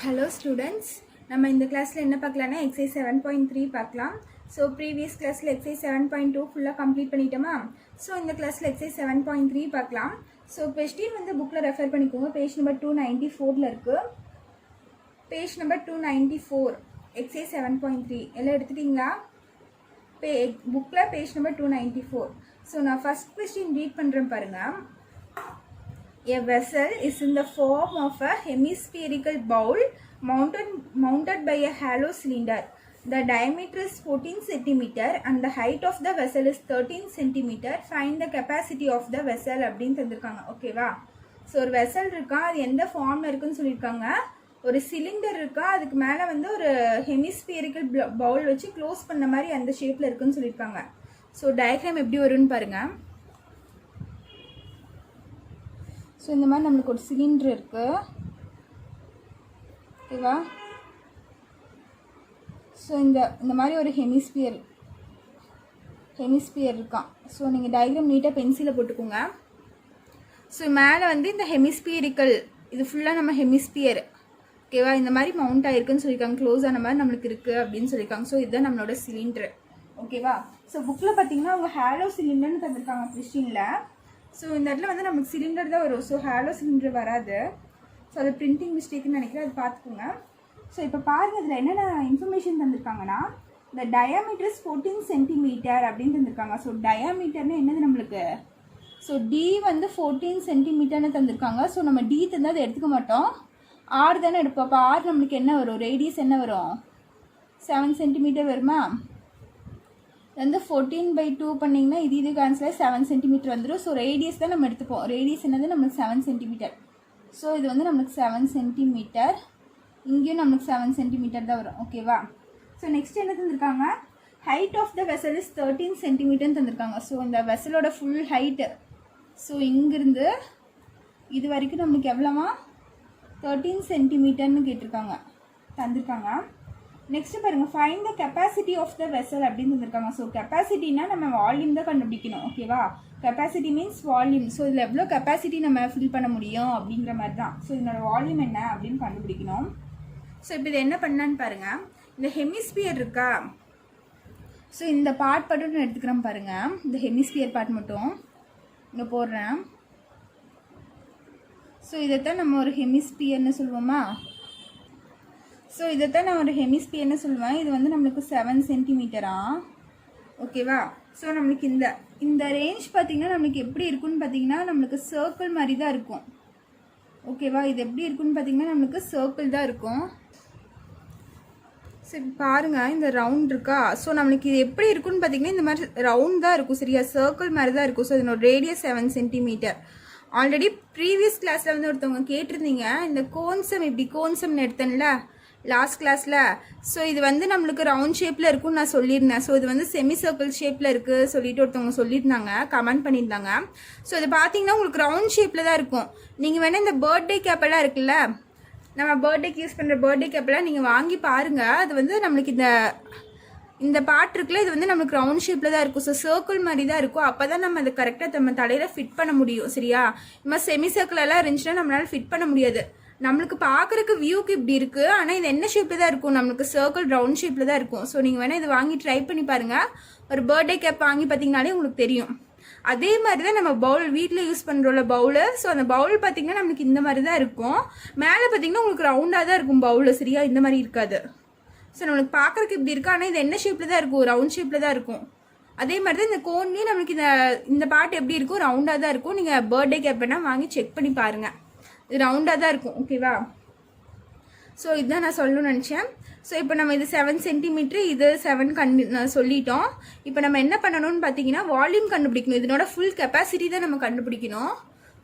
Hello students, நம்ம இந்த கிளாஸ்ல என்ன பார்க்கலாம்னா exercise 7.3 பார்க்கலாம். So previous classல exercise 7.2 ஃபுல்லா கம்ப்ளீட் பண்ணிட்டோமா? So இந்த கிளாஸ்ல exercise 7.3 பார்க்கலாம். So question வந்து bookல ரெஃபர் பண்ணிக்கோங்க. பேஜ் நம்பர் 294ல இருக்கு. பேஜ் நம்பர் 294 exercise 7.3 எல்லாம் எடுத்துட்டீங்களா? புக்ல பேஜ் நம்பர் 294. So நான் first question read பண்றேன் பாருங்க. A vessel is in the form of a hemispherical bowl mounted by a hollow cylinder. The diameter is 14 cm and the height of the vessel is 13 cm. Find the capacity of the vessel அப்படின்னு தந்திருக்காங்க. ஓகேவா? So ஒரு vessel இருக்கா, அது எந்த ஃபார்மில் இருக்குன்னு சொல்லியிருக்காங்க. ஒரு சிலிண்டர் இருக்கா, அதுக்கு மேலே வந்து ஒரு ஹெமிஸ்பியரிக்கல் பவுல் வச்சு க்ளோஸ் பண்ண மாதிரி அந்த ஷேப்பில் இருக்குன்னு சொல்லியிருக்காங்க. ஸோ டயக்ராம் எப்படி வரும்னு பாருங்கள். ஸோ இந்த மாதிரி நம்மளுக்கு ஒரு சிலிண்டர் இருக்குது, ஓகேவா? ஸோ இந்த மாதிரி ஒரு ஹெமிஸ்பியர் இருக்கான். ஸோ நீங்கள் டயக்ராம் நீட்டாக பென்சிலில் போட்டுக்கோங்க. ஸோ மேலே வந்து இந்த ஹெமிஸ்பியரிக்கல் இது ஃபுல்லாக நம்ம ஹெமிஸ்பியர், ஓகேவா? இந்த மாதிரி மவுண்ட் ஆகிருக்குன்னு சொல்லியிருக்காங்க, க்ளோஸ் ஆன மாதிரி நம்மளுக்கு இருக்குது அப்படின்னு சொல்லியிருக்காங்க. ஸோ இதுதான் நம்மளோட சிலிண்டர், ஓகேவா? ஸோ புக்கில் பார்த்தீங்கன்னா அவங்க ஹாலோ சிலிண்டர்னு தந்திருக்காங்க கொஸ்டினில். ஸோ இந்த இடத்துல வந்து நமக்கு சிலிண்டர் தான் வரும். ஸோ ஹாலோ சிலிண்டர் வராது. ஸோ அது பிரிண்டிங் மிஸ்டேக்குன்னு நினைக்கிறேன், அது பார்த்துக்கோங்க. ஸோ இப்போ பாருங்கள், இதில் என்னென்ன இன்ஃபர்மேஷன் தந்திருக்காங்கன்னா, இந்த டயாமீட்டர் இஸ் 14 சென்டிமீட்டர் அப்படின்னு தந்திருக்காங்க. ஸோ டயாமீட்டர்னு என்னது நம்மளுக்கு? ஸோ டி வந்து 14 சென்டிமீட்டர்னு தந்திருக்காங்க. ஸோ நம்ம டி தந்தால் அதை எடுத்துக்க மாட்டோம், ஆர் தானே எடுப்போம். அப்போ ஆர் நம்மளுக்கு என்ன வரும்? ரேடியஸ் என்ன வரும்? 7 சென்டிமீட்டர் வருமா? வந்து 14/2 பண்ணிங்கன்னா இது கேன்சல் 7 சென்டிமீட்டர் வந்துடும். ஸோ ரேடியஸ் தான் நம்ம எடுத்துப்போம். ரேடியஸ் என்னது? நம்மளுக்கு 7 சென்டிமீட்டர். ஸோ இது வந்து நம்மளுக்கு 7 சென்டிமீட்டர், இங்கேயும் நம்மளுக்கு 7 சென்டிமீட்டர் தான் வரும், ஓகேவா? ஸோ நெக்ஸ்ட் என்ன தந்திருக்காங்க? Height of the vessel is 13 சென்டிமீட்டர்னு தந்திருக்காங்க. ஸோ இந்த வெசலோட ஃபுல் ஹைட்டு, ஸோ இங்கிருந்து இது வரைக்கும் நம்மளுக்கு எவ்வளோவா? 13 சென்டிமீட்டர்னு தந்திருக்காங்க. நெக்ஸ்ட் பாருங்க, find the capacity of the vessel அப்படின்னு தந்திருக்காங்க. ஸோ கெப்பாசிட்டினா நம்ம வால்யூம் தான் கண்டுபிடிக்கணும், ஓகேவா? Capacity means volume. ஸோ இதில் எவ்வளோ கெப்பாசிட்டி நம்ம ஃபில் பண்ண முடியும் அப்படிங்கிற மாதிரி தான். ஸோ இதனோட வால்யூம் என்ன அப்படின்னு கண்டுபிடிக்கணும். ஸோ இப்போ இது என்ன பண்ணான்னு பாருங்க, இந்த ஹெமிஸ்பியர் இருக்கா? ஸோ இந்த பார்ட் மட்டும் நான் எடுத்துக்கிறேன் பாருங்க, இந்த ஹெமிஸ்பியர் பார்ட் மட்டும் இங்கே போடுறேன். ஸோ இதைத்தான் நம்ம ஒரு ஹெமிஸ்பியர்னு சொல்லுவோமா? ஸோ இதைத்தான் நான் ஒரு ஹெமிஸ்பியர்னு சொல்லுவேன். இது வந்து நம்மளுக்கு 7 சென்டிமீட்டரா, ஓகேவா? ஸோ நம்மளுக்கு இந்த ரேஞ்ச் பார்த்திங்கன்னா நம்மளுக்கு எப்படி இருக்குன்னு பார்த்தீங்கன்னா நம்மளுக்கு சர்க்கிள் மாதிரி தான் இருக்கும், ஓகேவா? இது எப்படி இருக்குன்னு பார்த்தீங்கன்னா நம்மளுக்கு சர்க்கிள் தான் இருக்கும். சரி பாருங்கள், இந்த ரவுண்ட் இருக்கா? ஸோ நம்மளுக்கு இது எப்படி இருக்குன்னு பார்த்தீங்கன்னா இந்த மாதிரி ரவுண்ட் தான் இருக்கும், சரியா? சர்க்கிள் மாதிரி தான் இருக்கும். ஸோ இதனோட ரேடியஸ் 7 சென்டிமீட்டர். ஆல்ரெடி ப்ரீவியஸ் கிளாஸில் வந்து ஒருத்தவங்க கேட்டிருந்தீங்க, இந்த கோன்சம் இப்படி கோன்சம்னு எடுத்தேன்ல லாஸ்ட் கிளாஸில். ஸோ இது வந்து நம்மளுக்கு ரவுண்ட் ஷேப்பில் இருக்குன்னு நான் சொல்லியிருந்தேன். ஸோ இது வந்து செமி சர்க்கிள் ஷேப்பில் இருக்குது சொல்லிட்டு ஒருத்தவங்க சொல்லியிருந்தாங்க, கமெண்ட் பண்ணியிருந்தாங்க. ஸோ இது பார்த்தீங்கன்னா உங்களுக்கு ரவுண்ட் ஷேப்பில் தான் இருக்கும். நீங்கள் வேணால் இந்த பர்த்டே கேப்பெல்லாம் இருக்குல்ல, நம்ம பர்த்டேக்கு யூஸ் பண்ணுற பர்த்டே கேப்பெல்லாம் நீங்கள் வாங்கி பாருங்கள். அது வந்து நம்மளுக்கு இந்த பார்ட் இருக்குல்ல, இது வந்து நம்மளுக்கு ரவுண்ட் ஷேப்பில் தான் இருக்கும். ஸோ சர்க்கிள் மாதிரி தான் இருக்கும். அப்போ தான் நம்ம அதை கரெக்டாக நம்ம தலையில் ஃபிட் பண்ண முடியும், சரியா? நம்ம செமி சர்க்கிள் எல்லாம் இருந்துச்சுன்னா நம்மளால் ஃபிட் பண்ண முடியாது. நம்மளுக்கு பார்க்குறக்கு வியூக்கு இப்படி இருக்குது, ஆனால் இது என்ன ஷேப்பில் தான் இருக்கும்? நம்மளுக்கு சர்க்கிள் ரவுண்ட் ஷேப்பில் தான் இருக்கும். ஸோ நீங்கள் வேணால் இது வாங்கி ட்ரை பண்ணி பாருங்கள். ஒரு பர்த்டே கேப் வாங்கி பார்த்தீங்கனாலே உங்களுக்கு தெரியும். அதே மாதிரி தான் நம்ம பவுல் வீட்டில் யூஸ் பண்ணுறோம்ல பவுலு. ஸோ அந்த பவுல் பார்த்தீங்கன்னா நம்மளுக்கு இந்த மாதிரி தான் இருக்கும். மேலே பார்த்தீங்கன்னா உங்களுக்கு ரவுண்டாக தான் இருக்கும் பவுலு, சரியா? இந்த மாதிரி இருக்காது. ஸோ நம்மளுக்கு பார்க்குறக்கு இப்படி இருக்குது, ஆனால் இது என்ன ஷேப்பில் தான் இருக்கும்? ரவுண்ட் ஷேப்பில் தான் இருக்கும். அதே மாதிரி தான் இந்த கோன்லேயும் நம்மளுக்கு இந்த பார்ட் எப்படி இருக்கும்? ரவுண்டாக தான் இருக்கும். நீங்கள் பர்த்டே கேப் வேணால் வாங்கி செக் பண்ணி பாருங்கள், இது ரவுண்டாக தான் இருக்கும், ஓகேவா? ஸோ இதுதான் நான் சொல்லணும்னு நினச்சேன். ஸோ இப்போ நம்ம இது 7 சென்டிமீட்ரு, இது 7 சொல்லிட்டோம். இப்போ நம்ம என்ன பண்ணணும்னு பார்த்தீங்கன்னா வால்யூம் கண்டுபிடிக்கணும். இதனோட ஃபுல் கெப்பாசிட்டி தான் நம்ம கண்டுபிடிக்கணும்.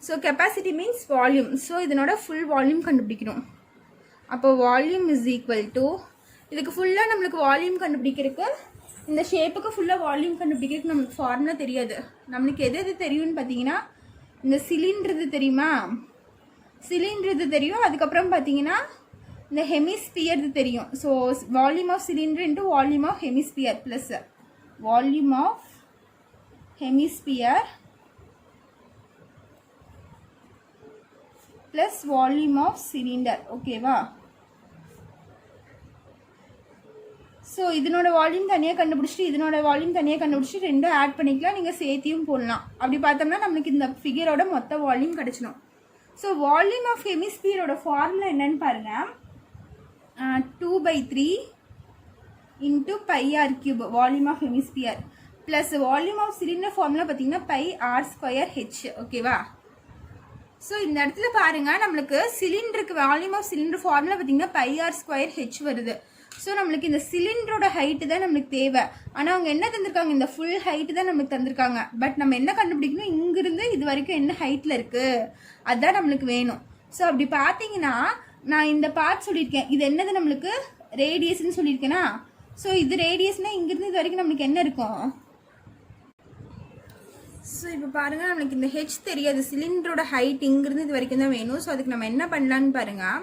So capacity means volume. So இதனோட ஃபுல் வால்யூம் கண்டுபிடிக்கணும். அப்போ வால்யூம் இஸ் ஈக்குவல் டு, இதுக்கு ஃபுல்லாக நம்மளுக்கு வால்யூம் கண்டுபிடிக்கிறதுக்கு, இந்த ஷேப்புக்கு ஃபுல்லாக வால்யூம் கண்டுபிடிக்கிறதுக்கு நம்மளுக்கு ஃபார்முலா தெரியாது. நம்மளுக்கு எது தெரியும்னு பார்த்தீங்கன்னா, இந்த சிலிண்டர் தெரியுமா? சிலிண்டர் இது தெரியும். அதுக்கப்புறம் பார்த்தீங்கன்னா இந்த ஹெமிஸ்பியர் தெரியும். So volume of cylinder into volume of hemisphere plus volume of hemisphere plus volume of cylinder, ஓகேவா? ஸோ இதனோட வால்யூம் தனியாக கண்டுபிடிச்சிட்டு இதனோட வால்யூம் தனியாக கண்டுபிடிச்சிட்டு ரெண்டும் ஆட் பண்ணிக்கலாம், நீங்கள் சேர்த்தியும் போடலாம். அப்படி பார்த்தோம்னா நம்மளுக்கு இந்த ஃபிகரோட மொத்த வால்யூம் கிடச்சிடும். ஸோ வால்யூம் ஆஃப் ஹெமிஸ்பியரோட ஃபார்முலா என்னன்னு பாருங்கள், 2/3 into πr³ volume of hemisphere plus volume of cylinder formula பார்த்தீங்கன்னா πr²h. ஓகேவா? ஸோ இந்த இடத்துல பாருங்கள், நம்மளுக்கு சிலிண்டருக்கு வால்யூம் ஆஃப் சிலிண்டர் ஃபார்முலா பார்த்தீங்கன்னா πr²h வருது. ஸோ நம்மளுக்கு இந்த சிலிண்டரோட ஹைட்டு தான் நம்மளுக்கு தேவை. ஆனால் அவங்க என்ன தந்திருக்காங்க, இந்த ஃபுல் ஹைட்டு தான் நம்மளுக்கு தந்திருக்காங்க. பட் நம்ம என்ன கண்டுபிடிக்கணும், இங்கிருந்து இது வரைக்கும் என்ன ஹைட்டில் இருக்குது அதுதான் நம்மளுக்கு வேணும். ஸோ அப்படி பார்த்தீங்கன்னா நான் இந்த பார்ட் சொல்லியிருக்கேன், இது என்னது நம்மளுக்கு ரேடியஸ்ன்னு சொல்லியிருக்கேன்னா, ஸோ இது ரேடியஸ்னால் இங்கிருந்து இது வரைக்கும் நம்மளுக்கு என்ன இருக்கும். ஸோ இப்போ பாருங்கள், நம்மளுக்கு இந்த ஹெச் தெரியாது, சிலிண்டரோட ஹைட் இங்கிருந்து இது வரைக்கும் தான் வேணும். ஸோ அதுக்கு நம்ம என்ன பண்ணலான்னு பாருங்கள்,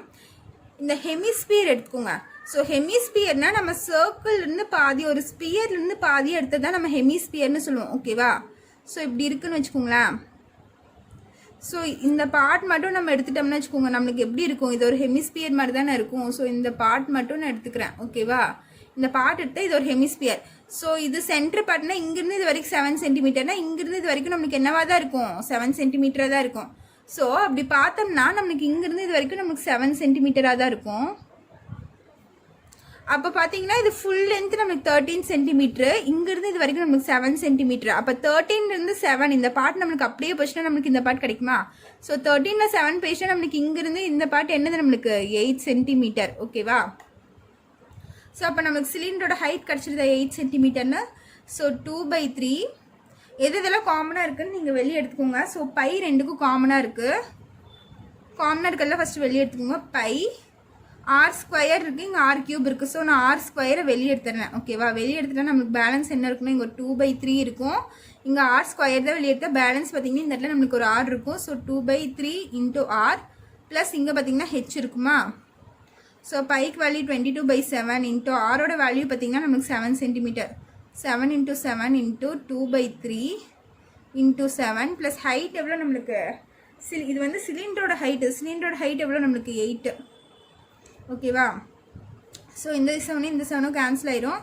இந்த ஹெமிஸ்பியர் எடுத்துக்கோங்க. ஸோ ஹெமிஸ்பியர்னா நம்ம சர்க்கிள்லேருந்து பாதி, ஒரு ஸ்பியர்லேருந்து பாதி எடுத்தது தான் நம்ம ஹெமிஸ்பியர்னு சொல்லுவோம். ஓகேவா? ஸோ இப்படி இருக்குன்னு வச்சுக்கோங்களேன். ஸோ இந்த பார்ட் மட்டும் நம்ம எடுத்துட்டோம்னு வச்சுக்கோங்க, நம்மளுக்கு எப்படி இருக்கும், இது ஒரு ஹெமிஸ்பியர் மாதிரி தானே இருக்கும். ஸோ இந்த பார்ட் மட்டும் நான் எடுத்துக்கிறேன். ஓகேவா? இந்த பார்ட் எடுத்து இது ஒரு ஹெமிஸ்பியர். ஸோ இது சென்டர் பார்ட்னா இங்கிருந்து இது வரைக்கும் 7 சென்டிமீட்டர்னா இங்கிருந்து இது வரைக்கும் நம்மளுக்கு என்னவா தான் இருக்கும், 7 சென்டிமீட்டராக தான் இருக்கும். ஸோ அப்படி பார்த்தோம்னா நம்மளுக்கு இங்கிருந்து இது வரைக்கும் நம்மளுக்கு 7 சென்டிமீட்டராக தான் இருக்கும். அப்போ பார்த்தீங்கன்னா இது ஃபுல் லென்த் நம்மளுக்கு 13 சென்டிமீட்ரு, இங்கிருந்து இது வரைக்கும் நம்மளுக்கு 7 சென்டிமீட்ரு. அப்போ 13லேருந்து 7 இந்த பார்ட் நம்மளுக்கு அப்படியே போச்சுன்னா நம்மளுக்கு இந்த பார்ட் கிடைக்குமா. ஸோ 13ல் 7 போயிடுச்சுன்னா நம்மளுக்கு இங்கிருந்து இந்த பார்ட் என்னது நம்மளுக்கு 8 சென்டிமீட்டர். ஓகேவா? ஸோ அப்போ நம்மளுக்கு சிலிண்டரோட ஹைட் கிடச்சிருதா 8 சென்டிமீட்டர்னு. ஸோ 2/3 இதெல்லாம் காமனாக இருக்குதுன்னு நீங்கள் வெளியே எடுத்துக்கோங்க. ஸோ பை ரெண்டுக்கும் காமனாக இருக்குது, காமனாக இருக்கிறதுல ஃபஸ்ட்டு வெளியே எடுத்துக்கோங்க. பை r² இருக்குது, இங்கே r³ இருக்குது. ஸோ நான் r² வெளியே எடுத்துறேன். ஓகேவா? வெளியே எடுத்துட்டா நம்மளுக்கு பேலன்ஸ் என்ன இருக்குன்னா, இங்கே ஒரு 2/3 இருக்கும், இங்கே r² தான் வெளியே எடுத்தால் பேலன்ஸ் பார்த்தீங்கன்னா இந்த இடத்துல நம்மளுக்கு ஒரு r இருக்கும். ஸோ 2/3 இன்ட்டு r ப்ளஸ் இங்கே பார்த்தீங்கன்னா h இருக்குமா. ஸோ பைக்கு வேல்யூ 22/7 இன்ட்டு ஆரோட வேல்யூ பார்த்தீங்கன்னா நம்மளுக்கு 7 centimetre. 7 into 7 into 2/3 into 7 plus height எவ்வளோ நம்மளுக்கு, இது வந்து சிலிண்டரோட ஹைட்டு, சிலிண்டரோட ஹைட் எவ்வளோ நம்மளுக்கு 8. ஓகேவா? ஸோ இந்த 7 இந்த 7 கேன்சல் ஆயிரும்.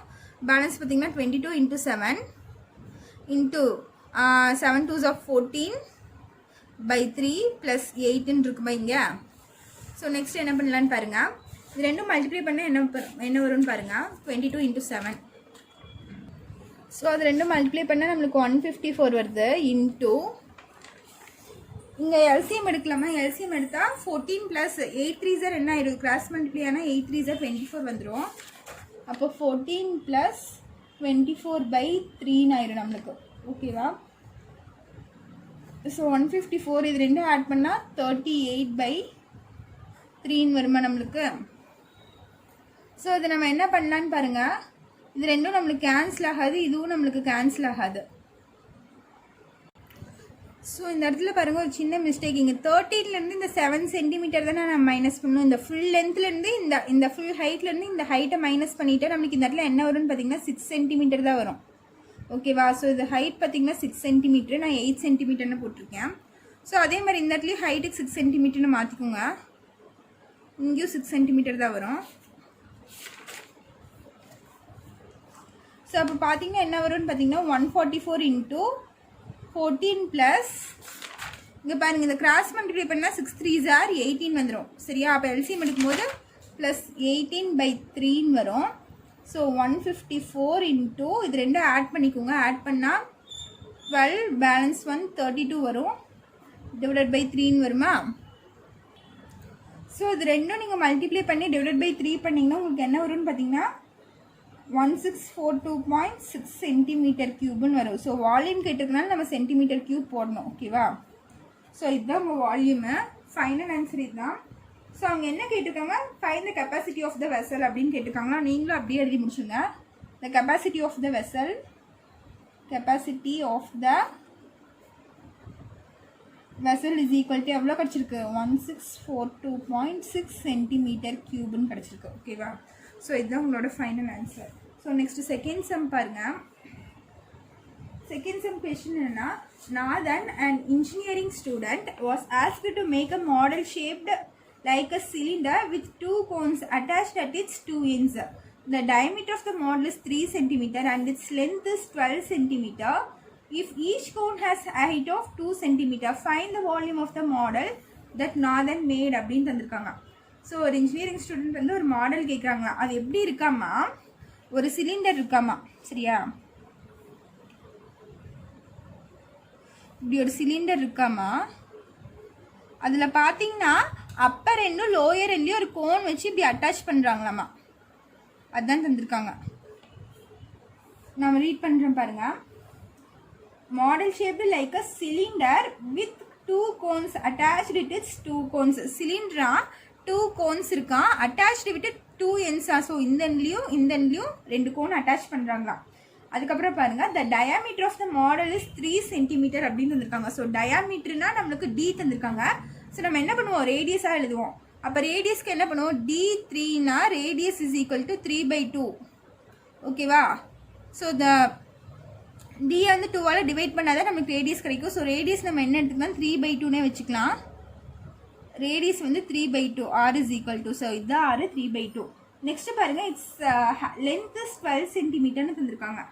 பேலன்ஸ் பார்த்தீங்கன்னா 22 into 7 into 7 2s of 14/3 plus 8ன்னு இருக்குமா இங்கே. ஸோ நெக்ஸ்ட் என்ன பண்ணலான்னு பாருங்கள், இது ரெண்டும் மல்டிப்ளை பண்ணால் என்ன வரும்னு பாருங்கள், 22 இன்ட்டு 7. ஸோ அது ரெண்டும் மல்டிப்ளை பண்ணால் நம்மளுக்கு 154 வருது. இன்ட்டு இங்கே எல்சிஎம் எடுக்கலாமா, எல்சிஎம் எடுத்தால் 14 ப்ளஸ் 8 3s என்ன ஆயிடும், கிராஸ் மல்டிப்ளை ஆனால் 8 3s 24 வந்துடும். அப்போ 14 ப்ளஸ் 24/3 ஆயிடும் நம்மளுக்கு. ஓகேவா? ஸோ 154 இது ரெண்டும் ஆட் பண்ணால் 38/3 வருமா நம்மளுக்கு. ஸோ இது நம்ம என்ன பண்ணலான்னு பாருங்கள், இது ரெண்டும் நம்மளுக்கு கேன்சல் ஆகாது, இதுவும் நம்மளுக்கு கேன்சல் ஆகாது. ஸோ இந்த இடத்துல பாருங்கள் ஒரு சின்ன மிஸ்டேக், இங்கே 13லேருந்து இந்த 7 சென்டிமீட்டர் தானே நம்ம மைனஸ் பண்ணணும். இந்த ஃபுல் லென்த்லேருந்து இந்த ஃபுல் ஹைட்லேருந்து இந்த ஹைட்டை மைனஸ் பண்ணிவிட்டு நம்மளுக்கு இந்த இடத்துல என்ன வரும்னு பார்த்தீங்கன்னா 6 சென்டிமீட்டர் தான் வரும். ஓகேவா? ஸோ இது ஹைட் பார்த்தீங்கன்னா 6 சென்டிமீட்டர், நான் 8 சென்டிமீட்டர்னு போட்டிருக்கேன். ஸோ அதே மாதிரி இந்த இடத்துலையும் ஹைட்டுக்கு 6 சென்டிமீட்டர்னு மாற்றிக்கோங்க, இங்கேயும் 6 சென்டிமீட்டர் தான் வரும். ஸோ அப்போ பார்த்தீங்கன்னா என்ன வரும்னு பார்த்தீங்கன்னா 144 இன்ட்டு 14 ப்ளஸ் இங்கே பாருங்கள், இந்த கிராஸ் மல்டிப்ளை பண்ணால் 6 3s 18 வந்துடும். சரியா? அப்போ எல்சிஎம் எடுக்கும்போது ப்ளஸ் 18/3 வரும். ஸோ 154 இன்ட்டு இது ரெண்டும் ஆட் பண்ணிக்கோங்க, ஆட் பண்ணால் 12 பேலன்ஸ் 1 32 வரும், /3 வருமா. ஸோ இது ரெண்டும் நீங்கள் மல்டிப்ளை பண்ணி /3 பண்ணிங்கன்னா உங்களுக்கு என்ன வரும்னு பார்த்தீங்கன்னா 1642.6 சென்டிமீட்டர் க்யூப்னு வரும். ஸோ வால்யூம் கேட்டிருக்கனால நம்ம சென்டிமீட்டர் க்யூப் போடணும். ஓகேவா? ஸோ இதுதான் உங்கள் வால்யூமு, ஃபைனல் ஆன்சர் இதுதான். ஸோ அவங்க என்ன கேட்டிருக்காங்க, find the capacity of the vessel அப்படின்னு கேட்டிருக்காங்களா, நீங்களும் அப்படியே எழுதி முடிச்சுங்க. The capacity of the vessel, capacity of the vessel is equal to எவ்வளோ கிடச்சிருக்கு, 1642.6 சென்டிமீட்டர் க்யூப்னு கிடச்சிருக்கு. ஓகேவா? ஸோ இதுதான் உங்களோட final answer. So next second sum பாருங்கள். செகண்ட் சம் கொஸ்டின் என்னன்னா, Nathan, an engineering student, was asked to make a model shaped like a cylinder with two cones attached at its two ends. The diameter of the model is 3 centimeter and its length is 12 centimeter. If each cone has a height of 2 centimeter, find the volume of the model that Northern made அப்படின்னு தந்திருக்காங்க. So ஒரு engineering student வந்து ஒரு model கேட்குறாங்களா, அது எப்படி இருக்காமா, ஒரு cylinder இருக்காமா, சரியா, இப்படி ஒரு சிலிண்டர் இருக்காமா, அதில் பார்த்தீங்கன்னா அப்பர் எண்டும் லோயர் எண்ட்லேயும் ஒரு கோன் வச்சு இப்படி அட்டாச் பண்ணுறாங்களாமா, அதுதான் தந்திருக்காங்க. நான் ரீட் பண்ணுறேன் பாருங்க. Model shaped like a cylinder with 2 cones attached with its 2 cones. சிலிண்டரா 2 cones இருக்கான், அட்டாச்டு வித் 2 ends. ஸோ இந்த எண்ட்லையும் இந்த எண்ட்லையும் 2 கோன் அட்டாச் பண்ணுறாங்களா. அதுக்கப்புறம் பாருங்க, the diameter of the model is 3 centimetre அப்படின்னு தந்திருக்காங்க. ஸோ டயாமீட்டர்னா நம்மளுக்கு டி தந்திருக்காங்க. ஸோ நம்ம என்ன பண்ணுவோம், ரேடியஸாக எழுதுவோம். அப்போ ரேடியஸ்க்கு என்ன பண்ணுவோம், d3னா ரேடியஸ் இஸ் ஈக்குவல் டு 3/2. ஓகேவா. ஸோ த d வந்து 2ஆல் டிவைட் பண்ணாதான் நமக்கு ரேடியஸ் கிடைக்கும். ஸோ ரேடியஸ் நம்ம என்ன எடுத்துக்கலாம், 3/2னே வச்சுக்கலாம். ரேடியஸ் வந்து 3/2, r is equal to, so இதுதான் r 3/2. நெக்ஸ்ட் பாருங்க, இட்ஸ் லென்த் இஸ் 12 சென்டிமீட்டர்னு தந்திருக்காங்க.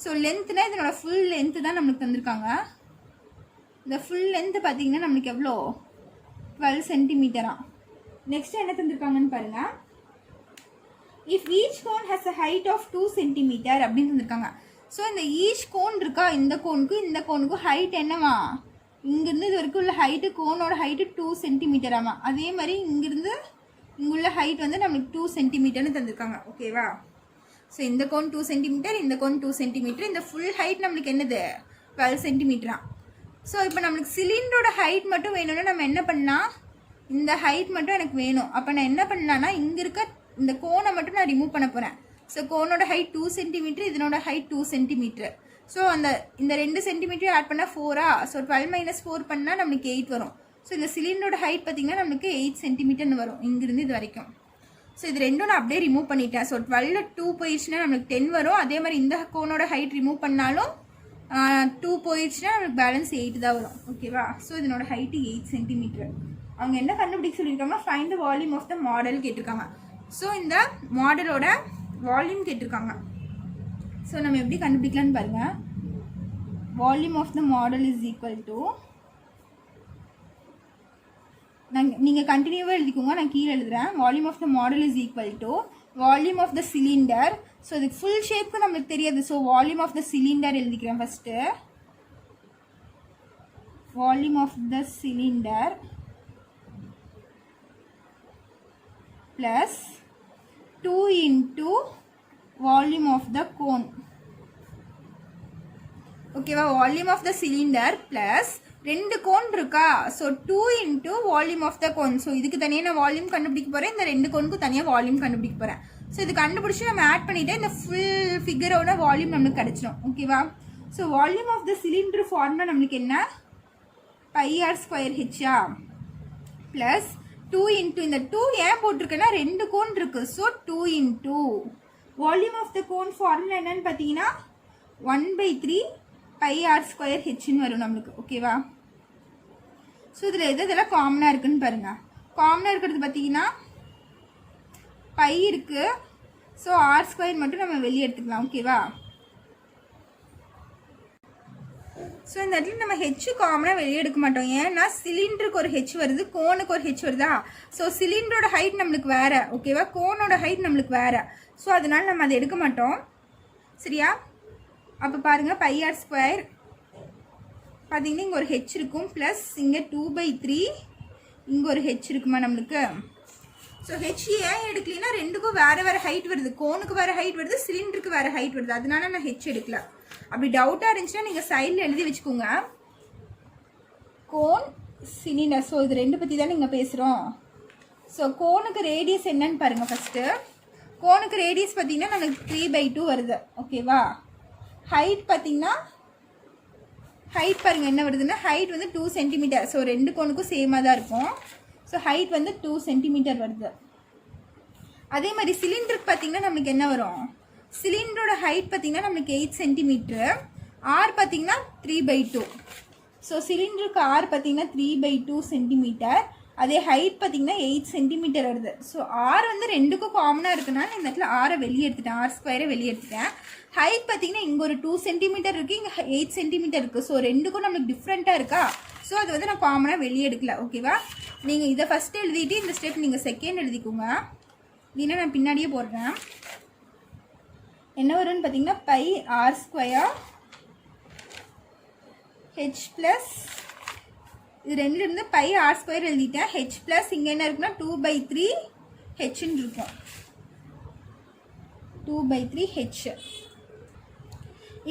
ஸோ லென்த்னா இதனோட ஃபுல் லென்த்து தான் நம்மளுக்கு தந்திருக்காங்க. இந்த ஃபுல் லென்த்து பார்த்தீங்கன்னா நம்மளுக்கு எவ்வளோ, 12 சென்டிமீட்டரா. நெக்ஸ்ட் என்ன தந்திருக்காங்கன்னு பாருங்க, if each cone has a height of 2 centimetre அப்படின்னு தந்திருக்காங்க. ஸோ இந்த ஈச் கோன் இருக்கா, இந்த கோனுக்கும் ஹைட் என்னவா, இங்கேருந்து இது வரைக்கும் உள்ள ஹைட்டு, கோனோட ஹைட்டு 2 சென்டிமீட்டராமா. அதே மாதிரி இங்கிருந்து இங்குள்ள ஹைட் வந்து நம்மளுக்கு 2 சென்டிமீட்டர்னு தந்திருக்காங்க. ஓகேவா. ஸோ இந்த கோன் 2 சென்டிமீட்டர், இந்த கோன் 2 சென்டிமீட்டர், இந்த ஃபுல் ஹைட் நம்மளுக்கு என்னது 12 சென்டிமீட்டரா. ஸோ இப்போ நம்மளுக்கு சிலிண்டரோட ஹைட் மட்டும் வேணும்னா நம்ம என்ன பண்ணலாம், இந்த ஹைட் மட்டும் எனக்கு வேணும். அப்போ நான் என்ன பண்ணலான்னா, இங்கே இருக்க இந்த கோனை மட்டும் நான் ரிமூவ் பண்ண போகிறேன். ஸோ கோனோட ஹைட் 2 சென்டிமீட்டர், இதனோட ஹைட் 2 சென்டிமீட்டர். ஸோ இந்த 2 சென்டிமீட்டர் ஆட் பண்ணால் 4ஆ. ஸோ 12 - 4 பண்ணால் நம்மளுக்கு 8 வரும். ஸோ இந்த சிலிண்டரோட ஹைட் பார்த்திங்கன்னா நம்மளுக்கு 8 சென்டிமீட்டர்னு வரும் இங்கிருந்து இது வரைக்கும். ஸோ இது ரெண்டும் நான் அப்படியே ரிமூவ் பண்ணிட்டேன். ஸோ 12ல் 2 போயிடுச்சுன்னா நம்மளுக்கு 10 வரும். அதே மாதிரி இந்த கோனோட ஹைட் ரிமூவ் பண்ணாலும் 2 போயிடுச்சுன்னா நம்மளுக்கு பேலன்ஸ் 8 தான் வரும். ஓகேவா. ஸோ இதனோட ஹைட்டு 8 சென்டிமீட்டர். அவங்க என்ன கண்டுபிடிக்க சொல்லியிருக்காங்க, find the volume of the model கேட்டிருக்காங்க. ஸோ இந்த மாடலோட வால்யூம் கேட்டிருக்காங்க. ஸோ நம்ம எப்படி கண்டுபிடிக்கலான்னு பாருங்கள். Volume of the model is equal to, நீங்கள் கண்டினியூவாக எழுதிக்கோங்க, நான் கீழே எழுதுகிறேன். Volume of the model is equal to volume of the cylinder. So இதுக்கு ஃபுல் ஷேப்புக்கு நம்மளுக்கு தெரியாது. So volume of the cylinder எழுதிக்கிறேன் first. Volume of the cylinder plus 2 into volume of the cone. ஓகேவா. Volume of the cylinder plus 2 cone இருக்கா. So 2 into volume of the cone. So இதுக்கு தனியாக நான் வால்யூம் கண்டுபிடிக்க போகிறேன், இந்த 2 கோனுக்கும் தனியாக வால்யூம் கண்டுபிடிக்க போகிறேன். ஸோ இது கண்டுபிடிச்சி நம்ம ஆட் பண்ணிவிட்டு இந்த ஃபுல் ஃபிகரோட வால்யூம் நம்மளுக்கு கிடச்சிடும். ஓகேவா. So volume of the cylinder formula நம்மளுக்கு என்ன, πr²h ப்ளஸ் 2 into இந்த 2 ஏன் போட்டிருக்கேன்னா 2 கோன் இருக்குது. So 2 into volume of the cone formula என்னன்னு பார்த்தீங்கன்னா 1/3 πr²hன்னு வரும் நம்மளுக்கு. ஓகேவா. ஸோ இதில் இதெல்லாம் காமனாக இருக்குன்னு பாருங்கள். காமனாக இருக்கிறது பார்த்தீங்கன்னா பை இருக்குது. ஸோ r² மட்டும் நம்ம வெளியே எடுத்துக்கலாம். ஓகேவா. ஸோ இந்த இடத்துல நம்ம ஹெச் காமனாக வெளியே எடுக்க மாட்டோம். ஏன்னா சிலிண்டருக்கு ஒரு ஹெச் வருது, கோனுக்கு ஒரு ஹெச் வருதா. ஸோ சிலிண்டரோட ஹைட் நம்மளுக்கு வேறு. ஓகேவா. கோனோட ஹைட் நம்மளுக்கு வேறு. ஸோ அதனால நம்ம அதை எடுக்க மாட்டோம். சரியா. அப்போ பாருங்கள், πr² பார்த்தீங்கன்னா இங்கே ஒரு ஹெச் இருக்கும், ப்ளஸ் இங்கே 2/3 இங்கே ஒரு ஹெச் இருக்குமா நம்மளுக்கு. ஸோ ஹெச் ஏன் எடுக்கலைன்னா ரெண்டுக்கும் வேறு வேறு ஹைட் வருது. கோனுக்கு வேறு ஹைட் வருது, சிலிண்டருக்கு வேறு ஹைட் வருது. அதனால நான் ஹெச் எடுக்கல. அப்படி டவுட்டாக இருந்துச்சுன்னா நீங்கள் சைடில் எழுதி வச்சுக்கோங்க, கோன் சிலிண்டர். ஸோ இது ரெண்டு பற்றி தான் நீங்கள் பேசுகிறோம். ஸோ கோனுக்கு ரேடியஸ் என்னன்னு பாருங்கள். ஃபஸ்ட்டு கோனுக்கு ரேடியஸ் பார்த்தீங்கன்னா நமக்கு 3/2 வருது. ஓகேவா. ஹைட் பார்த்தீங்கன்னா ஹைட் பாருங்கள் என்ன வருதுன்னா, ஹைட் வந்து 2 சென்டிமீட்டர். ஸோ 2 கோனுக்கும் சேமாக தான் இருக்கும். ஸோ ஹைட் வந்து 2 சென்டிமீட்டர் வருது. அதே மாதிரி சிலிண்டருக்கு பார்த்தீங்கன்னா நம்மளுக்கு என்ன வரும், சிலிண்டரோட ஹைட் பார்த்தீங்கன்னா நம்மளுக்கு 8 சென்டிமீட்டர். ஆர் பார்த்தீங்கன்னா 3/2. ஸோ சிலிண்டருக்கு ஆர் பார்த்தீங்கன்னா 3/2 சென்டிமீட்டர். அதே ஹைட் பார்த்தீங்கன்னா 8 சென்டிமீட்டர் வருது. ஸோ ஆர் வந்து ரெண்டுக்கும் காமனாக இருக்குனால இந்த இடத்துல ஆரை வெளியே எடுத்துட்டேன், ஆர் ஸ்கொயரை வெளியே எடுத்துட்டேன். ஹைட் பார்த்தீங்கன்னா இங்கே ஒரு 2 சென்டிமீட்டர் இருக்குது, இங்கே 8 சென்டிமீட்டர் இருக்குது. ஸோ ரெண்டுக்கும் நம்மளுக்கு டிஃப்ரெண்ட்டாக இருக்கா. ஸோ அது வந்து நான் காமனாக வெளியே எடுக்கல. ஓகேவா, நீங்கள் இதை ஃபஸ்ட்டு எழுதிட்டு இந்த ஸ்டெப் நீங்கள் செகண்ட் எழுதிக்கோங்க. இல்லைன்னா நான் பின்னாடியே போடுறேன். என்ன வரும்னு பார்த்தீங்கன்னா pi r square h plus, இது ரெண்டுலேருந்து பை ஆர் ஸ்கொயர் எழுதிட்டேன். ஹெச் ப்ளஸ் இங்கே என்ன இருக்குன்னா 2/3 ஹெச்ன்னு இருக்கும். 2/3 ஹெச்.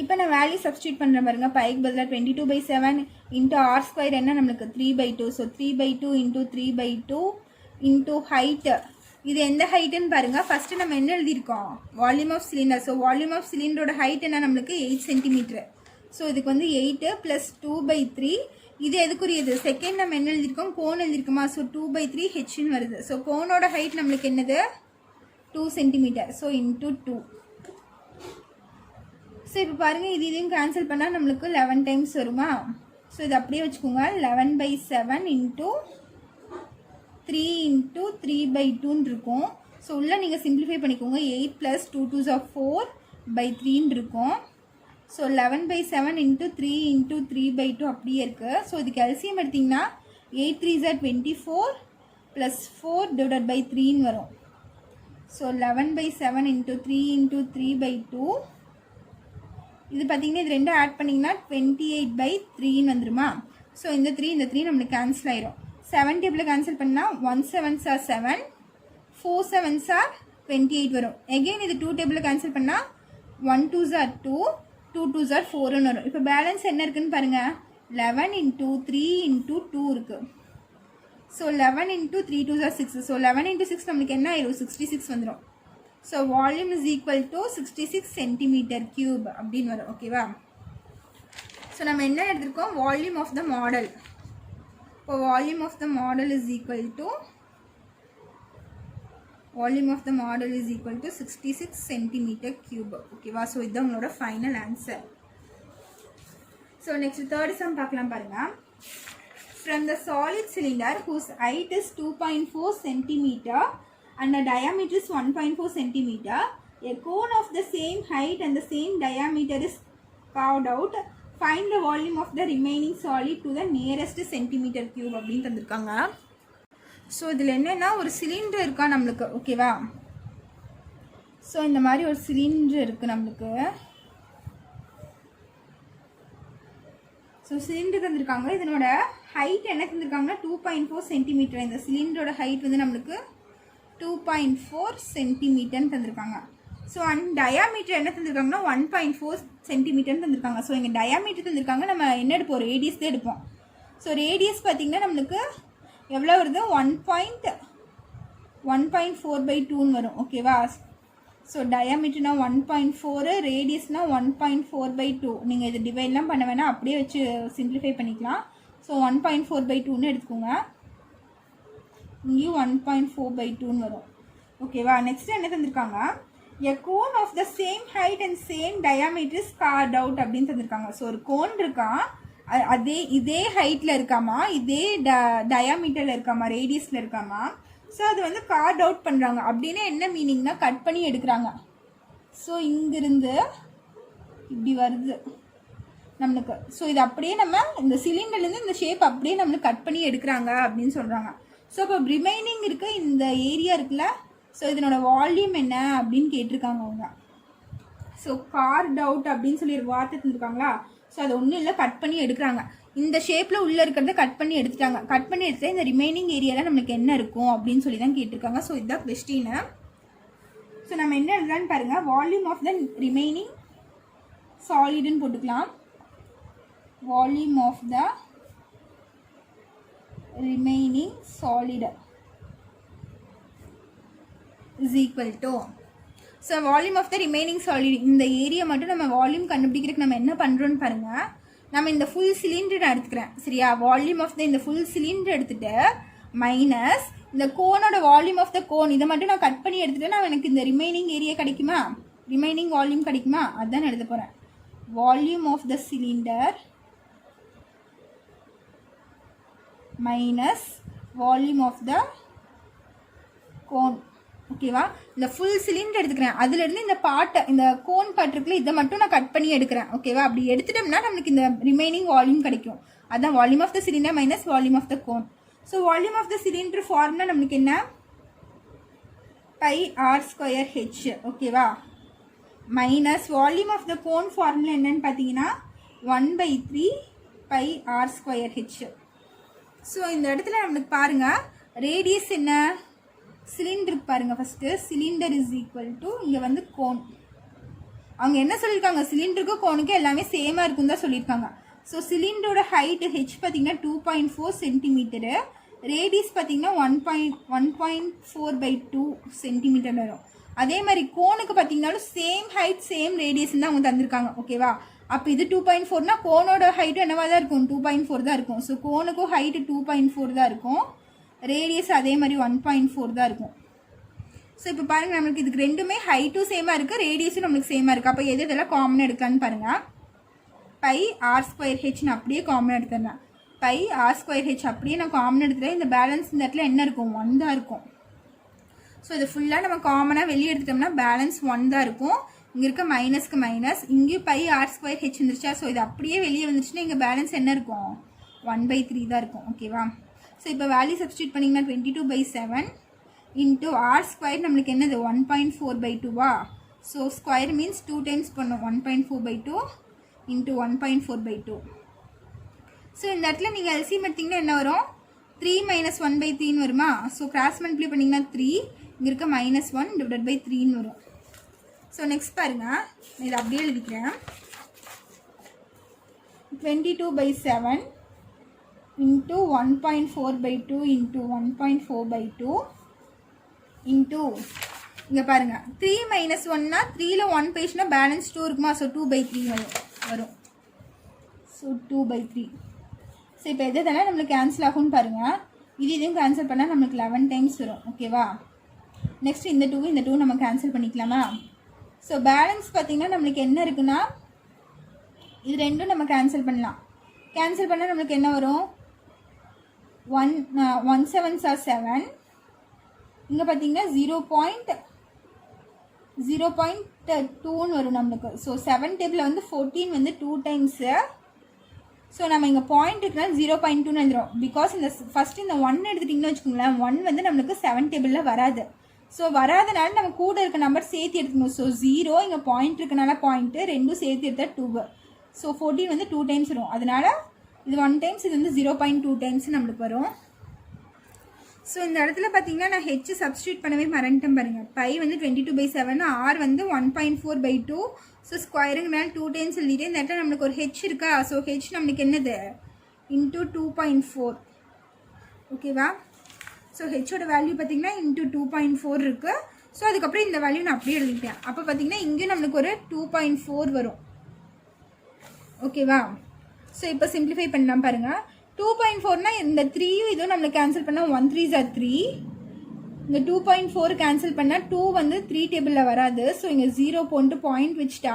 இப்போ நான் வேல்யூ சப்ஸ்டியூட் பண்ணுறேன் பாருங்கள். பைக்கு பதிலாக 22/7 இன்ட்டு ஆர் ஸ்கொயர் என்ன நம்மளுக்கு 3/2. So 3/2 into 3/2 into height. இது எந்த ஹைட்டுன்னு பாருங்கள். ஃபஸ்ட்டு நம்ம என்ன எழுதியிருக்கோம், volume of cylinder. So volume of சிலிண்டரோட ஹைட் என்ன நம்மளுக்கு 8 சென்டிமீட்ரு. ஸோ இதுக்கு வந்து 8 + 2/3. இது எதுக்குரியது, செகண்ட் நம்ம என்ன எழுதியிருக்கோம், கோன் எழுதியிருக்கோமா. ஸோ 2/3 ஹெச்ன்னு வருது. ஸோ கோனோட ஹைட் நம்மளுக்கு என்னது 2 சென்டிமீட்டர். So into 2. ஸோ இப்போ பாருங்கள், இதையும் கேன்சல் பண்ணால் நம்மளுக்கு 11 டைம்ஸ் வருமா. ஸோ இது அப்படியே வச்சுக்கோங்க. 11/7 இன்ட்டு 3 இன்ட்டு 3/2ன்னு இருக்கும். ஸோ உள்ளே நீங்கள் சிம்பிளிஃபை பண்ணிக்கோங்க. 8 + 2 2s are 4/3ன்னு இருக்கும். ஸோ 11/7 இன்ட்டு 3 இன்ட்டு 3/2 அப்படியே இருக்குது. ஸோ இதுக்கு எல்சிஎம் எடுத்திங்கன்னா 8 3s are 24 + 4/3ன்னு வரும். So 11/7 into 3 into 3/2. இது பார்த்தீங்கன்னா இது ரெண்டும் ஆட் பண்ணிங்கன்னா 28/3ன்னு வந்துருமா. ஸோ இந்த 3 நம்மளுக்கு கேன்சல் ஆயிரும். 7 டேபிளில் கேன்சல் பண்ணால் 1 7s are 7, 4 7s are 28 வரும். எகெயின் இது 2 டேபிளில் கேன்சல் பண்ணால் 1 2s are 2, 2 2s are 4ன்னு வரும். இப்போ பேலன்ஸ் என்ன இருக்குன்னு பாருங்கள். 11 இன்ட்டு 3 இன்ட்டு 2 இருக்குது. So 11 into 3 2s are 6. So 11 into 6 நம்மளுக்கு என்ன ஆயிரும் 66 வந்துடும். So volume is equal to 66 centimetre cube அப்படின்னு வரும். ஓகேவா, ஸோ நம்ம என்ன எடுத்திருக்கோம், வால்யூம் ஆஃப் த மாடல். இப்போ volume of the model is equal to is equal to 66 centimeter cube. ஓகேவா, ஸோ இதுதான் உங்களோட final answer. So next third sum பார்க்கலாம் பாருங்க. From the solid cylinder whose height is 2.4 centimeter and the diameter is 1.4 centimeter, a cone of the same height and the same diameter is carved out. Find the volume of the remaining solid to the nearest centimeter cube அப்படின்னு தந்திருக்காங்க. So இதில் என்னென்னா ஒரு cylinder இருக்கா நம்மளுக்கு. ஓகேவா, so இந்த மாதிரி ஒரு சிலிண்டர் இருக்குது நம்மளுக்கு. ஸோ சிலிண்டர் தந்திருக்காங்க. இதனோட ஹைட் என்ன தந்திருக்காங்கன்னா 2.4 சென்டிமீட்டர். இந்த சிலிண்டரோட ஹைட் வந்து நம்மளுக்கு 2.4 சென்டிமீட்டர்னு தந்திருக்காங்க. ஸோ அண்ட் டயாமீட்டர் என்ன தந்திருக்காங்கன்னா 1.4 சென்டிமீட்டர்னு தந்திருக்காங்க. ஸோ இங்கே டயாமீட்டர் தந்திருக்காங்க. நம்ம என்ன எடுப்போம், ரேடியஸ் தான் எடுப்போம். ஸோ ரேடியஸ் பார்த்திங்கன்னா நம்மளுக்கு எவ்வளோ வருது, 1.4/2ன்னு வரும். ஓகேவா, ஸோ டயாமீட்டர்னா 1.4, ரேடியஸ்னா 1.4/2. நீங்கள் இது டிவைட்லாம் பண்ண வேணாம், அப்படியே வச்சு சிம்பிளிஃபை பண்ணிக்கலாம். ஸோ 1.4/2ன்னு எடுத்துக்கோங்க. இங்கேயும் 1.4/2ன்னு வரும். ஓகேவா, நெக்ஸ்ட் என்ன தந்திருக்காங்க, a cone of the same height and same diameter is carved out அப்படின்னு தந்திருக்காங்க. ஸோ ஒரு கோன் இருக்கா, இதே ஹைட்டில் இருக்காமா, இதே டயாமீட்டரில் இருக்காமா, ரேடியஸில் இருக்காமா. ஸோ அது வந்து கார்ட் அவுட் பண்ணுறாங்க. அப்படின்னு என்ன மீனிங்னா கட் பண்ணி எடுக்கிறாங்க. ஸோ இங்கிருந்து இப்படி வருது நம்மளுக்கு. ஸோ இது அப்படியே நம்ம இந்த சிலிண்டர்லேருந்து இந்த ஷேப் அப்படியே நம்மளுக்கு கட் பண்ணி எடுக்கிறாங்க அப்படின்னு சொல்கிறாங்க. ஸோ இப்போ ரிமைனிங் இருக்க இந்த ஏரியா இருக்குல்ல, ஸோ இதனோட வால்யூம் என்ன அப்படின்னு கேட்டிருக்காங்க அவங்க. ஸோ கார்ட் அவுட் அப்படின்னு சொல்லி ஒரு வார்த்தை தந்துருக்காங்களா. ஸோ அது ஒன்றும் இல்லை, கட் பண்ணி எடுக்கிறாங்க. இந்த ஷேப்பில் உள்ளே இருக்கிறத கட் பண்ணி எடுத்துட்டாங்க. கட் பண்ணி எடுத்துகிட்டு இந்த ரிமைனிங் ஏரியாவில் நம்மளுக்கு என்ன இருக்கும் அப்படின்னு சொல்லி தான் கேட்டிருக்காங்க. ஸோ இதுதான் கொஸ்டின்னு. ஸோ நம்ம என்ன எழுதலான்னு பாருங்கள். வால்யூம் ஆஃப் த ரிமைனிங் சாலிடுன்னு போட்டுக்கலாம். Volume of the remaining solid is equal to, so volume of the remaining solid, இந்த ஏரியா மட்டும் நம்ம வால்யூம் கண்டுபிடிக்கிறதுக்கு நம்ம என்ன பண்ணுறோன்னு பாருங்கள். நம்ம இந்த ஃபுல் சிலிண்டர் நான் எடுத்துக்கிறேன் சரியா. வால்யூம் ஆஃப் த இந்த ஃபுல் சிலிண்டர் எடுத்துகிட்டு மைனஸ் இந்த கோனோட வால்யூம் ஆஃப் த கோன், இதை மட்டும் நான் கட் பண்ணி எடுத்துகிட்டேன்னா எனக்கு இந்த ரிமைனிங் ஏரியா கிடைக்குமா, ரிமைனிங் வால்யூம் கிடைக்குமா, அதுதான் எழுத போகிறேன். Volume of the cylinder minus volume of the cone. ஓகேவா, இந்த ஃபுல் சிலிண்டர் எடுத்துக்கிறேன், அதுலேருந்து இந்த பார்ட்டை, இந்த கோன் பார்ட் இருக்குல்ல, இதை மட்டும் நான் கட் பண்ணி எடுக்கிறேன். ஓகேவா, அப்படி எடுத்துட்டோம்னா நம்மளுக்கு இந்த ரிமைனிங் வால்யூம் கிடைக்கும். அதான் volume of the cylinder minus volume of the cone. So volume of the cylinder formula நம்மளுக்கு என்ன, பை ஆர் ஸ்கொயர் ஹெச். ஓகேவா, minus volume of the cone formula என்னன்னு பார்த்தீங்கன்னா 1/3 pi r square h. So இந்த இடத்துல நம்மளுக்கு பாருங்கள் ரேடியஸ் என்ன, சிலிண்டருக்கு பாருங்கள் first, cylinder is equal to இங்கே வந்து கோன். அவங்க என்ன சொல்லியிருக்காங்க, சிலிண்டருக்கும் கோனுக்கும் எல்லாமே சேமாக இருக்குன்னு தான் சொல்லியிருக்காங்க. ஸோ சிலிண்டரோட ஹைட்டு ஹெச் பார்த்தீங்கன்னா 2.4 சென்டிமீட்டரு, ரேடியஸ் பார்த்தீங்கன்னா 1.4/2 சென்டிமீட்டர் வரும். அதே மாதிரி கோனுக்கு பார்த்தீங்கன்னாலும் சேம் ஹைட் சேம் ரேடியஸ் தான் அவங்க தந்திருக்காங்க. ஓகேவா, அப்போ இது 2.4னா கோனோட ஹைட்டும் என்னவா தான் இருக்கும், 2.4 தான் இருக்கும். ஸோ கோனுக்கும் ஹைட்டு 2.4 தான் இருக்கும், ரேடியஸ் அதே மாதிரி 1.4 தான் இருக்கும். ஸோ இப்போ பாருங்கள் நம்மளுக்கு இதுக்கு ரெண்டுமே ஹைட்டும் சேமாக இருக்குது, ரேடியஸும் நம்மளுக்கு சேமாக இருக்குது. அப்போ எது இதெல்லாம் காமனாக எடுக்கலான்னு பாருங்கள். பை ஆர் ஸ்கொயர் ஹெச் நான் அப்படியே காமனாக எடுத்துடுறேன். பை ஆர் ஸ்கொயர் ஹெச் அப்படியே நான் காமனாக எடுத்துகிறேன். இந்த பேலன்ஸ் இந்த இடத்துல என்ன இருக்கும், 1 தான் இருக்கும். ஸோ இது ஃபுல்லாக நம்ம காமனாக வெளியே எடுத்துட்டோம்னா பேலன்ஸ் 1 தான் இருக்கும். இங்கே இருக்க மைனஸ்க்கு மைனஸ், இங்கேயும் பை ஆர் ஸ்கொயர் ஹெச் வந்துருச்சா. ஸோ இது அப்படியே வெளியே வந்துருச்சுன்னா இங்கே பேலன்ஸ் என்ன இருக்கும், 1/3 தான் இருக்கும். ஓகேவா, ஸோ இப்போ வேல்யூ சப்ஸ்டியூட் பண்ணிங்கன்னா 22/7 இன்ட்டு ஆர் ஸ்கொயர் நம்மளுக்கு என்னது 1.4/2வா. ஸோ ஸ்கொயர் மீன்ஸ் 2 டைம்ஸ் பண்ணும், 1.4/2 இன்ட்டு 1.4/2. ஸோ இந்த இடத்துல நீங்கள் எல்சிஎம் எடுத்திங்கன்னா என்ன வரும், 3 - 1/3 வருமா. ஸோ கிராஸ் மல்டிப்ளை பண்ணிங்கன்னா 3, இங்கே இருக்க -1 / 3 வரும். ஸோ நெக்ஸ்ட் பாருங்கள், நான் இதை அப்படியே எழுதிக்கிறேன். 22/7 into 1.4/2 into 1.4/2 into இங்கே பாருங்கள் 3 - 1னா 3ல் 1 பேஜ்னா பேலன்ஸ் 2 இருக்குமா. ஸோ 2/3 வரும். ஸோ 2/3. ஸோ இப்போ எது தானே நம்மளுக்கு கேன்சல் ஆகும்னு பாருங்கள். இதையும் கேன்சல் பண்ணால் நம்மளுக்கு 11 டைம்ஸ் வரும். ஓகேவா, நெக்ஸ்ட் இந்த 2 நம்ம கேன்சல் பண்ணிக்கலாமா. ஸோ பேலன்ஸ் பார்த்திங்கன்னா நம்மளுக்கு என்ன இருக்குன்னா இது ரெண்டும் நம்ம கேன்சல் பண்ணலாம். கேன்சல் பண்ணால் நம்மளுக்கு என்ன வரும், 1 7s are 7. இங்கே பார்த்தீங்கன்னா 0.2ன்னு வரும் நம்மளுக்கு. ஸோ 7 டேபிளில் வந்து 14 வந்து 2 டைம்ஸு. ஸோ நம்ம இங்கே பாயிண்ட் இருக்குன்னா 0.2ன்னு வந்துடும். பிகாஸ் இந்த ஃபஸ்ட்டு இந்த 1 எடுத்துட்டிங்கன்னு வச்சுக்கோங்களேன், 1 வந்து நம்மளுக்கு 7 டேபிளில் வராது. ஸோ வராதனால நம்ம கூட இருக்க நம்பர் சேர்த்து எடுத்துக்கணும். ஸோ 0 இங்கே பாயிண்ட் இருக்கனால பாயிண்ட்டு, ரெண்டும் சேர்த்து எடுத்தால் 2. ஸோ 14 வந்து 2 டைம்ஸ் வரும். அதனால் இது 1 டைம்ஸ், இது வந்து 0.2 டைம்ஸ் நம்மளுக்கு வரும். ஸோ இந்த இடத்துல பார்த்தீங்கன்னா நான் ஹெச் சப்ஸ்டியூட் பண்ணவே மறந்துட்டேன் பாருங்கள். பை வந்து 22/7, ஆர் வந்து 1.4/2. ஸோ ஸ்கொயருங்கனால 2 டைம்ஸ் எழுதிட்டு இந்த இடத்துல நம்மளுக்கு ஒரு ஹெச் இருக்கா. ஸோ ஹெச் நம்மளுக்கு என்னது, இன்ட்டு 2.4. ஓகேவா, ஸோ ஹெச்சோட வேல்யூ பார்த்தீங்கன்னா இன்ட்டு 2.4 இருக்குது. ஸோ அதுக்கப்புறம் இந்த வேல்யூ நான் அப்படியே எழுதிட்டேன். அப்போ பார்த்தீங்கன்னா இங்கேயும் நம்மளுக்கு ஒரு 2.4 வரும். ஓகேவா, ஸோ இப்போ சிம்பிளிஃபை பண்ணலாம் பாருங்கள். 2.4னா இந்த 3யும் இதுவும் நம்மளுக்கு கேன்சல் பண்ணால் 1 3s are 3. இந்த 2.4 கேன்சல் பண்ணால் 2 வந்து 3 டேபிளில் வராது. ஸோ இங்கே 0 போட்டு பாயிண்ட் வச்சுட்டா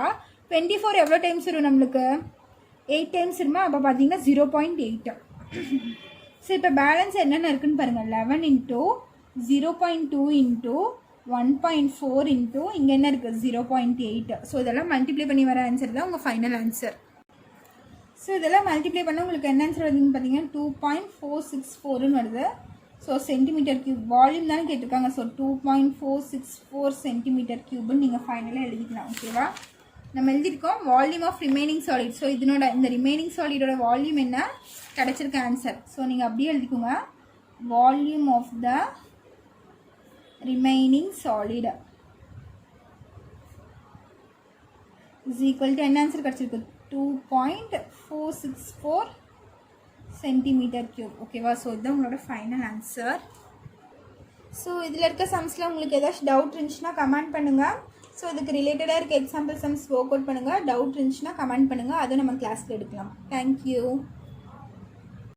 24 எவ்வளோ டைம்ஸ் வரும் நம்மளுக்கு, 8 டைம்ஸ் வருமா. அப்போ பார்த்தீங்கன்னா 0.8. ஸோ இப்போ பேலன்ஸ் என்னென்ன இருக்குன்னு பாருங்கள். 11 இன்ட்டு 0.2 இன்ட்டு 1.4 இன்ட்டு இங்கே என்ன இருக்குது 0.8. ஸோ இதெல்லாம் மல்டிப்ளை பண்ணி வர ஆன்சர் தான் உங்கள் ஃபைனல் ஆன்சர். ஸோ இதெல்லாம் மல்டிப்ளை பண்ண உங்களுக்கு என்ன ஆன்சர் வருதுன்னு பார்த்தீங்கன்னா 2.464ன்னு வருது. ஸோ சென்டிமீட்டர் கியூப் வால்யூம் தானே கேட்டிருக்காங்க. ஸோ 2.464 சென்டிமீட்டர் கியூப்னு நீங்கள் ஃபைனலாக எழுதிக்கலாம். ஓகேவா, நம்ம எழுதியிருக்கோம் volume of remaining solid. So இதனோட இந்த ரிமைனிங் சாலிடோட வால்யூம் என்ன கிடச்சிருக்க ஆன்சர். ஸோ நீங்கள் அப்படியே எழுதிக்கோங்க, volume of the remaining solid is equal to என்ன ஆன்சர் கிடச்சிருக்கு, 2.464 சென்டிமீட்டர் கியூப். ஓகேவா, ஸோ இதுதான் உங்களோட ஃபைனல் ஆன்சர். ஸோ இதில் இருக்க சம்ஸில் உங்களுக்கு ஏதாச்சும் டவுட் இருந்துச்சுன்னா கமெண்ட் பண்ணுங்கள். ஸோ இதுக்கு ரிலேட்டடாக இருக்க எக்ஸாம்பிள் சம்ஸ் ஒர்க் அவுட் பண்ணுங்கள். டவுட் இருந்துச்சுன்னா கமெண்ட் பண்ணுங்கள், அதை நம்ம கிளாஸில் எடுக்கலாம். தேங்க்யூ.